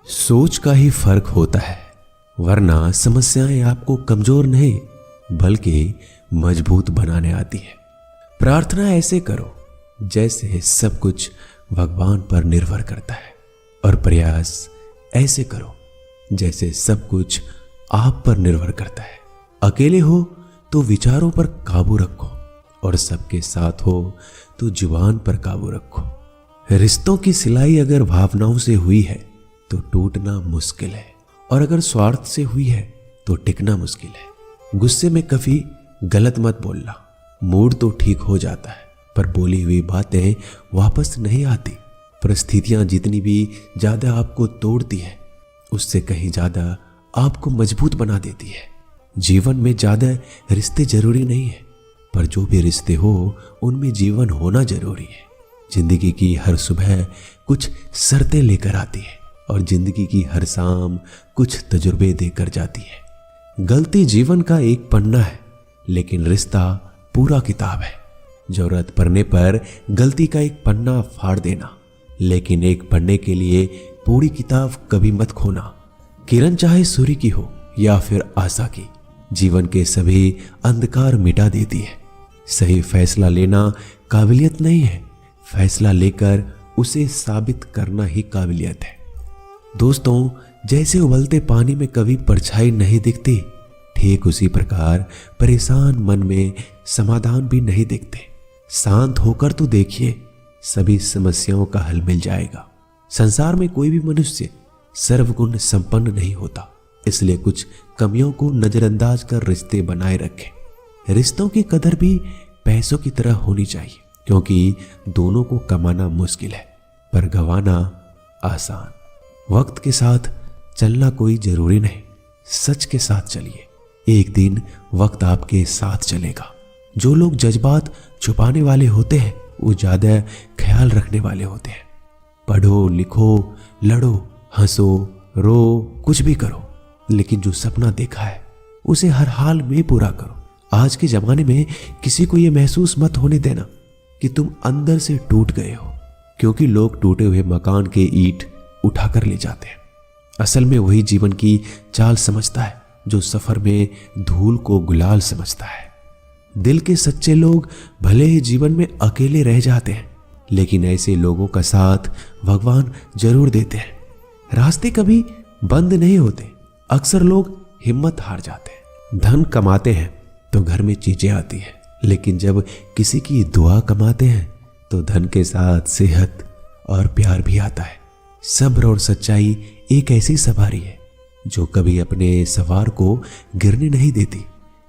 सोच का ही फर्क होता है, वरना समस्याएं आपको कमजोर नहीं बल्कि मजबूत बनाने आती है। प्रार्थना ऐसे करो जैसे सब कुछ भगवान पर निर्भर करता है, और प्रयास ऐसे करो जैसे सब कुछ आप पर निर्भर करता है। अकेले हो तो विचारों पर काबू रखो, और सबके साथ हो तो जुबान पर काबू रखो। रिश्तों की सिलाई अगर भावनाओं से हुई है तो टूटना मुश्किल है, और अगर स्वार्थ से हुई है तो टिकना मुश्किल है। गुस्से में कभी गलत मत बोलना, मूड तो ठीक हो जाता है पर बोली हुई बातें वापस नहीं आती। परिस्थितियां जितनी भी ज्यादा आपको तोड़ती है, उससे कहीं ज्यादा आपको मजबूत बना देती है। जीवन में ज्यादा रिश्ते जरूरी नहीं है, पर जो भी रिश्ते हो उनमें जीवन होना जरूरी है। जिंदगी की हर सुबह कुछ शर्तें लेकर आती है, और जिंदगी की हर शाम कुछ तजुर्बे देकर जाती है। गलती जीवन का एक पन्ना है, लेकिन रिश्ता पूरा किताब है। जरूरत पड़ने पर गलती का एक पन्ना फाड़ देना, लेकिन एक पन्ने के लिए पूरी किताब कभी मत खोना। किरण चाहे सूर्य की हो या फिर आशा की, जीवन के सभी अंधकार मिटा देती है। सही फैसला लेना काबिलियत नहीं है, फैसला लेकर उसे साबित करना ही काबिलियत है। दोस्तों, जैसे उबलते पानी में कभी परछाई नहीं दिखती, ठीक उसी प्रकार परेशान मन में समाधान भी नहीं दिखते। शांत होकर तो देखिए, सभी समस्याओं का हल मिल जाएगा। संसार में कोई भी मनुष्य सर्वगुण संपन्न नहीं होता, इसलिए कुछ कमियों को नजरअंदाज कर रिश्ते बनाए रखें। रिश्तों की कदर भी पैसों की तरह होनी चाहिए, क्योंकि दोनों को कमाना मुश्किल है पर गंवाना आसान। वक्त के साथ चलना कोई जरूरी नहीं, सच के साथ चलिए, एक दिन वक्त आपके साथ चलेगा। जो लोग जज्बात छुपाने वाले होते हैं वो ज्यादा ख्याल रखने वाले होते हैं। पढ़ो, लिखो, लड़ो, हंसो, रो, कुछ भी करो, लेकिन जो सपना देखा है उसे हर हाल में पूरा करो। आज के जमाने में किसी को यह महसूस मत होने देना कि तुम अंदर से टूट गए हो, क्योंकि लोग टूटे हुए मकान के ईंट उठाकर ले जाते हैं। असल में वही जीवन की चाल समझता है जो सफर में धूल को गुलाल समझता है। दिल के सच्चे लोग भले ही जीवन में अकेले रह जाते हैं, लेकिन ऐसे लोगों का साथ भगवान जरूर देते हैं। रास्ते कभी बंद नहीं होते, अक्सर लोग हिम्मत हार जाते हैं। धन कमाते हैं तो घर में चीजें आती हैं, लेकिन जब किसी की दुआ कमाते हैं तो धन के साथ सेहत और प्यार भी आता है। सब्र और सच्चाई एक ऐसी सवारी है जो कभी अपने सवार को गिरने नहीं देती,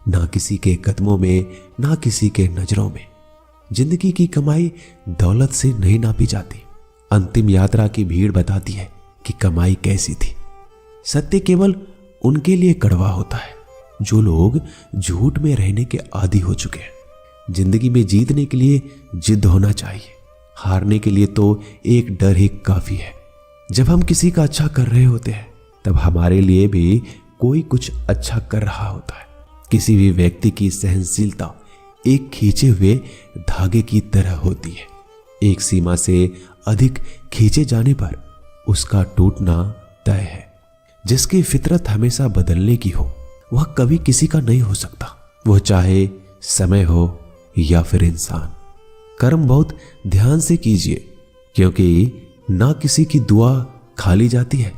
ना किसी के कदमों में, ना किसी के नजरों में। जिंदगी की कमाई दौलत से नहीं नापी जाती, अंतिम यात्रा की भीड़ बताती है कि कमाई कैसी थी। सत्य केवल उनके लिए कड़वा होता है जो लोग झूठ में रहने के आदी हो चुके हैं। जिंदगी में जीतने के लिए जिद होना चाहिए, हारने के लिए तो एक डर ही काफी है। जब हम किसी का अच्छा कर रहे होते हैं तब हमारे लिए भी कोई कुछ अच्छा कर रहा होता है। किसी भी व्यक्ति की सहनशीलता एक खींचे हुए धागे की तरह होती है। एक सीमा से अधिक खींचे जाने पर उसका टूटना तय है। जिसकी फितरत हमेशा बदलने की हो वह कभी किसी का नहीं हो सकता, वो चाहे समय हो या फिर इंसान। कर्म बहुत ध्यान से कीजिए, क्योंकि ना किसी की दुआ खाली जाती है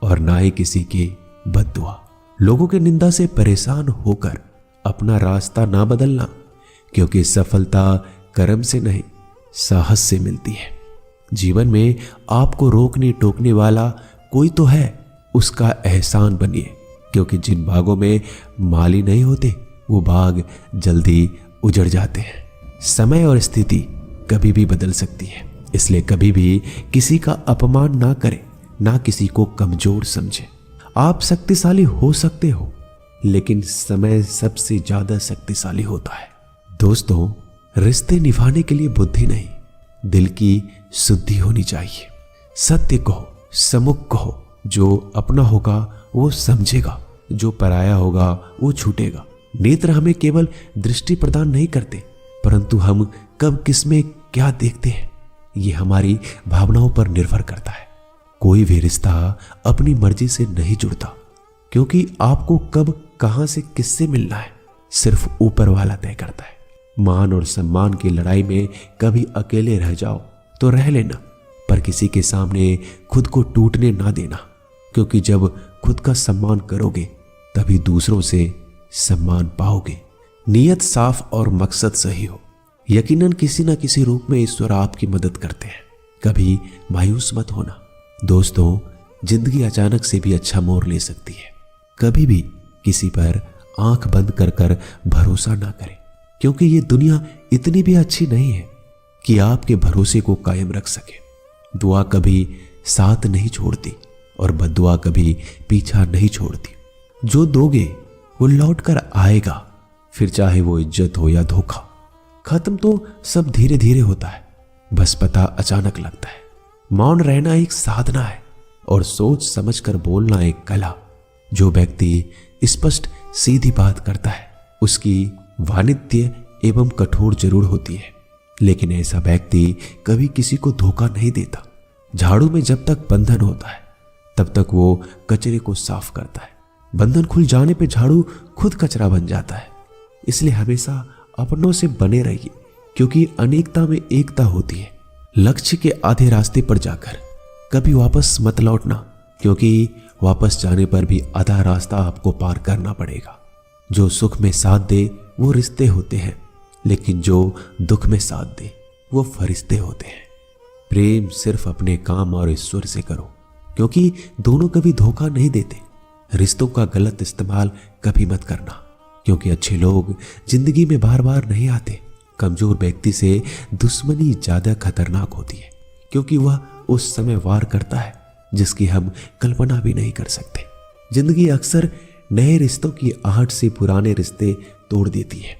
और ना ही किसी की बद्दुआ। लोगों के निंदा से परेशान होकर अपना रास्ता ना बदलना, क्योंकि सफलता कर्म से नहीं साहस से मिलती है। जीवन में आपको रोकने टोकने वाला कोई तो है, उसका एहसान बनिए, क्योंकि जिन बागों में माली नहीं होते वो बाग जल्दी उजड़ जाते हैं। समय और स्थिति कभी भी बदल सकती है, इसलिए कभी भी किसी का अपमान ना करें, ना किसी को कमजोर समझे। आप शक्तिशाली हो सकते हो, लेकिन समय सबसे ज्यादा शक्तिशाली होता है। दोस्तों, रिश्ते निभाने के लिए बुद्धि नहीं, दिल की शुद्धि होनी चाहिए। सत्य कहो, सम्मुख कहो, जो अपना होगा वो समझेगा, जो पराया होगा वो छूटेगा। नेत्र हमें केवल दृष्टि प्रदान नहीं करते, परंतु हम कब किसमें क्या देखते हैं ये हमारी भावनाओं पर निर्भर करता है। कोई भी रिश्ता अपनी मर्जी से नहीं जुड़ता, क्योंकि आपको कब कहां से किससे मिलना है सिर्फ ऊपर वाला तय करता है। मान और सम्मान की लड़ाई में कभी अकेले रह जाओ तो रह लेना, पर किसी के सामने खुद को टूटने ना देना, क्योंकि जब खुद का सम्मान करोगे तभी दूसरों से सम्मान पाओगे। नीयत साफ और मकसद सही हो, यकीनन किसी न किसी रूप में ईश्वर आपकी मदद करते हैं। कभी मायूस मत होना दोस्तों, जिंदगी अचानक से भी अच्छा मोड़ ले सकती है। कभी भी किसी पर आंख बंद कर कर भरोसा ना करें, क्योंकि ये दुनिया इतनी भी अच्छी नहीं है कि आपके भरोसे को कायम रख सके। दुआ कभी साथ नहीं छोड़ती और बद्दुआ कभी पीछा नहीं छोड़ती। जो दोगे वो लौट कर आएगा, फिर चाहे वो इज्जत हो या धोखा। खत्म तो सब धीरे धीरे होता है, बस पता अचानक लगता है। मौन रहना एक साधना है और सोच समझकर बोलना एक कला। जो व्यक्ति स्पष्ट सीधी बात करता है उसकी वाणिज्य एवं कठोर जरूर होती है, लेकिन ऐसा व्यक्ति कभी किसी को धोखा नहीं देता। झाड़ू में जब तक बंधन होता है तब तक वो कचरे को साफ करता है। बंधन खुल जाने पे झाड़ू खुद कचरा बन जाता है। इसलिए हमेशा अपनों से बने रहिए, क्योंकि अनेकता में एकता होती है। लक्ष्य के आधे रास्ते पर जाकर कभी वापस मत लौटना, क्योंकि वापस जाने पर भी आधा रास्ता आपको पार करना पड़ेगा। जो सुख में साथ दे वो रिश्ते होते हैं, लेकिन जो दुख में साथ दे वो फरिश्ते होते हैं। प्रेम सिर्फ अपने काम और ईश्वर से करो, क्योंकि दोनों कभी धोखा नहीं देते। रिश्तों का गलत इस्तेमाल कभी मत करना, क्योंकि अच्छे लोग जिंदगी में बार बार नहीं आते। कमजोर व्यक्ति से दुश्मनी ज्यादा खतरनाक होती है, क्योंकि वह उस समय वार करता है जिसकी हम कल्पना भी नहीं कर सकते। जिंदगी अक्सर नए रिश्तों की आहट से पुराने रिश्ते तोड़ देती है।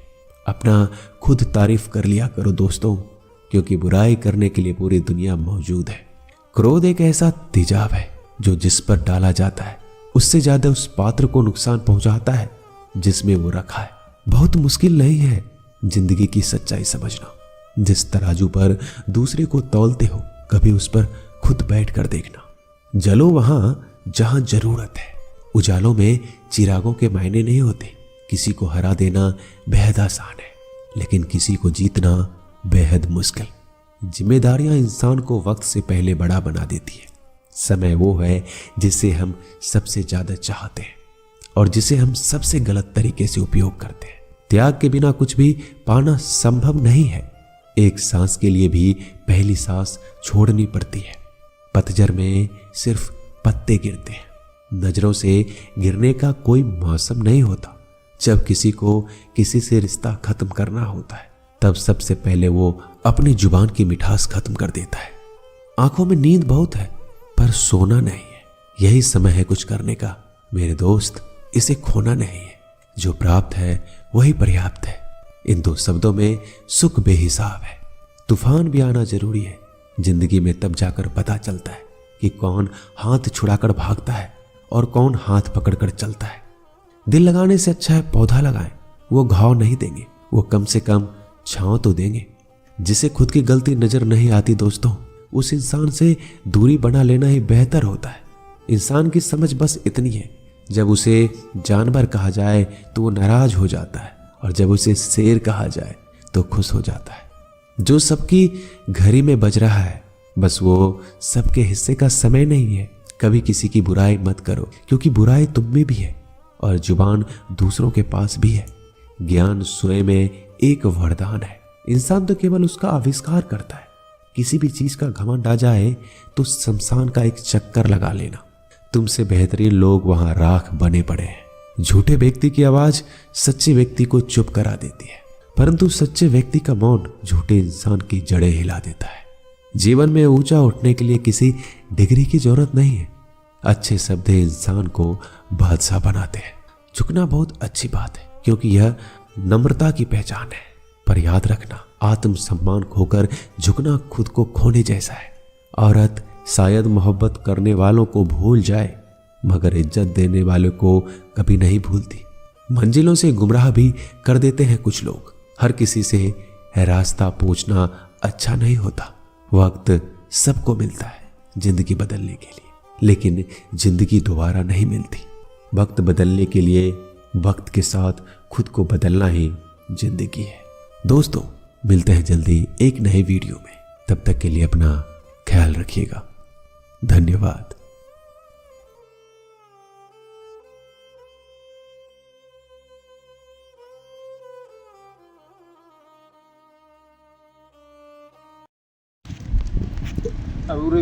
अपना खुद तारीफ कर लिया करो दोस्तों, क्योंकि बुराई करने के लिए पूरी दुनिया मौजूद है। क्रोध एक ऐसा तेजाब है जो जिस पर डाला जाता है उससे ज्यादा उस पात्र को नुकसान पहुंचाता है जिसमें वो रखा है। बहुत मुश्किल नहीं है जिंदगी की सच्चाई समझना। जिस तराजू पर दूसरे को तौलते हो कभी उस पर खुद बैठ कर देखना। जलो वहां जहां जरूरत है। उजालों में चिरागों के मायने नहीं होते। किसी को हरा देना बेहद आसान है, लेकिन किसी को जीतना बेहद मुश्किल। जिम्मेदारियां इंसान को वक्त से पहले बड़ा बना देती है। समय वो है जिसे हम सबसे ज्यादा चाहते हैं और जिसे हम सबसे गलत तरीके से उपयोग करते हैं। त्याग के बिना कुछ भी पाना संभव नहीं है। एक सांस के लिए भी पहली सांस छोड़नी पड़ती है। पतझड़ में सिर्फ पत्ते गिरते हैं। नजरों से गिरने का कोई मौसम नहीं होता। जब किसी को किसी से रिश्ता खत्म करना होता है तब सबसे पहले वो अपनी जुबान की मिठास खत्म कर देता है। आंखों में नींद बहुत है पर सोना नहीं है। यही समय है कुछ करने का मेरे दोस्त, इसे खोना नहीं है। जो प्राप्त है वही पर्याप्त है। इन दो शब्दों में सुख बेहिसाब है। तूफान भी आना जरूरी है। जिंदगी में तब जाकर पता चलता है कि कौन हाथ छुड़ाकर भागता है और कौन हाथ पकड़कर चलता है। दिल लगाने से अच्छा है पौधा लगाएं। वो घाव नहीं देंगे, वो कम से कम छांव तो देंगे। जिसे खुद की गलती नजर नहीं आती दोस्तों, उस इंसान से दूरी बना लेना ही बेहतर होता है। इंसान की समझ बस इतनी है, जब उसे जानवर कहा जाए तो वो नाराज हो जाता है और जब उसे शेर कहा जाए तो खुश हो जाता है। जो सबकी घड़ी में बज रहा है बस वो सबके हिस्से का समय नहीं है। कभी किसी की बुराई मत करो, क्योंकि बुराई तुम में भी है और जुबान दूसरों के पास भी है। ज्ञान स्वयं में एक वरदान है। इंसान तो केवल उसका आविष्कार करता है। किसी भी चीज का घमंड आ जाए तो शमशान का एक चक्कर लगा लेना। तुमसे बेहतरीन लोग वहां राख बने पड़े हैं। झूठे व्यक्ति की आवाज सच्चे व्यक्ति को चुप करा देती है, परंतु सच्चे व्यक्ति का मौन झूठे इंसान की जड़ें हिला देता है। जीवन में ऊंचा उठने के लिए किसी डिग्री की जरूरत नहीं है। अच्छे शब्द इंसान को बादशाह बनाते हैं। झुकना बहुत अच्छी बात है, क्योंकि यह नम्रता की पहचान है। पर याद रखना, आत्मसम्मान खोकर झुकना खुद को खोने जैसा है। औरत शायद मोहब्बत करने वालों को भूल जाए, मगर इज्जत देने वालों को कभी नहीं भूलती। मंजिलों से गुमराह भी कर देते हैं कुछ लोग। हर किसी से रास्ता पूछना अच्छा नहीं होता। वक्त सबको मिलता है जिंदगी बदलने के लिए। लेकिन जिंदगी दोबारा नहीं मिलती। वक्त बदलने के लिए वक्त के साथ खुद को बदलना ही जिंदगी है। दोस्तों, मिलते हैं जल्दी एक नए वीडियो में। तब तक के लिए अपना ख्याल रखिएगा। धन्यवाद।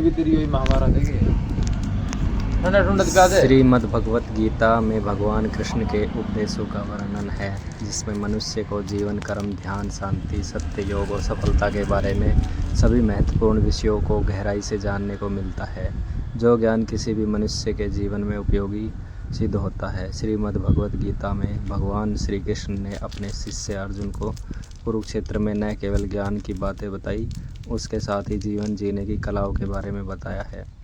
भी तेरी वही महाभारत है। श्रीमद् भगवत गीता में भगवान कृष्ण के उपदेशों का वर्णन है, जिसमें मनुष्य को जीवन, कर्म, ध्यान, शांति, सत्य, योग और सफलता के बारे में सभी महत्वपूर्ण विषयों को गहराई से जानने को मिलता है। जो ज्ञान किसी भी मनुष्य के जीवन में उपयोगी सिद्ध होता है। श्रीमद् भगवत गीता में भगवान श्री कृष्ण ने अपने शिष्य अर्जुन को कुरुक्षेत्र में न केवल ज्ञान की बातें बताई, उसके साथ ही जीवन जीने की कलाओं के बारे में बताया है।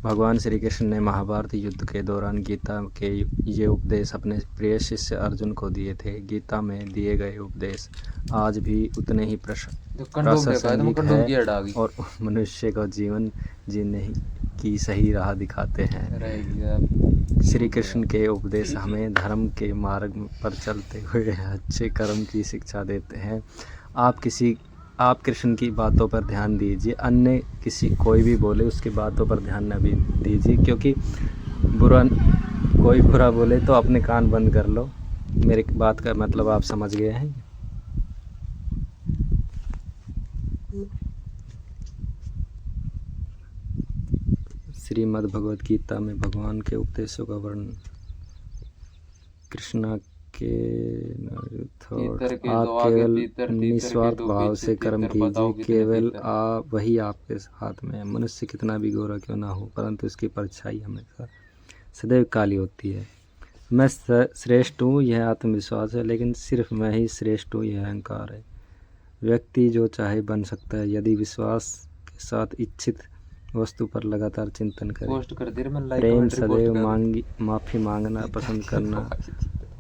भगवान श्री कृष्ण ने महाभारत युद्ध के दौरान गीता के ये उपदेश अपने प्रिय शिष्य अर्जुन को दिए थे। गीता में दिए गए उपदेश आज भी उतने ही प्रासंगिक है और मनुष्य को जीवन जीने की सही राह दिखाते हैं। श्री कृष्ण के उपदेश हमें धर्म के मार्ग पर चलते हुए अच्छे कर्म की शिक्षा देते हैं। आप कृष्ण की बातों पर ध्यान दीजिए, अन्य कोई भी बोले उसकी बातों पर ध्यान न भी दीजिए, क्योंकि कोई बुरा बोले तो अपने कान बंद कर लो। मेरी बात का मतलब आप समझ गए हैं। श्रीमद् भगवत गीता में भगवान के उपदेशों का वर्णन। कृष्णा के आप केवल निस्वार्थ भाव से कर्म कीजिए, केवल वही आपके हाथ में है। मनुष्य कितना भी गोरा क्यों ना हो, परंतु उसकी परछाई हमेशा सदैव काली होती है। मैं श्रेष्ठ हूँ यह आत्मविश्वास है, लेकिन सिर्फ मैं ही श्रेष्ठ हूँ यह अहंकार है। व्यक्ति जो चाहे बन सकता है यदि विश्वास के साथ इच्छित वस्तु पर लगातार चिंतन करे। प्रेम सदैव माफ़ी मांगना पसंद करना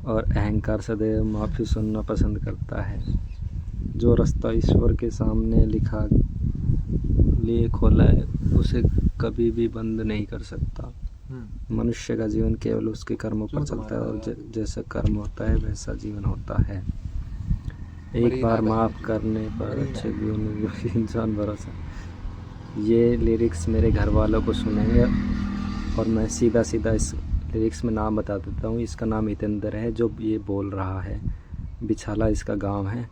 और अहंकार सदैव माफ़ी सुनना पसंद करता है। जो रास्ता ईश्वर के सामने लिए खोला है उसे कभी भी बंद नहीं कर सकता। मनुष्य का जीवन केवल उसके कर्मों पर चलता है और जैसा कर्म होता है वैसा जीवन होता है। एक बार माफ़ करने पर अच्छे जीवन में इंसान भरोसा। ये लिरिक्स मेरे घर वालों को सुनेंगे और मैं सीधा इस लिरिक्स में नाम बता देता हूँ। इसका नाम हितेंद्र है जो ये बोल रहा है। बिछाला इसका गांव है।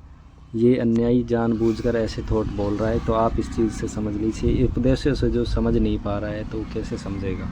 ये अन्यायी जानबूझकर ऐसे थॉट बोल रहा है, तो आप इस चीज़ से समझ लीजिए। उपदेशों से जो समझ नहीं पा रहा है तो कैसे समझेगा।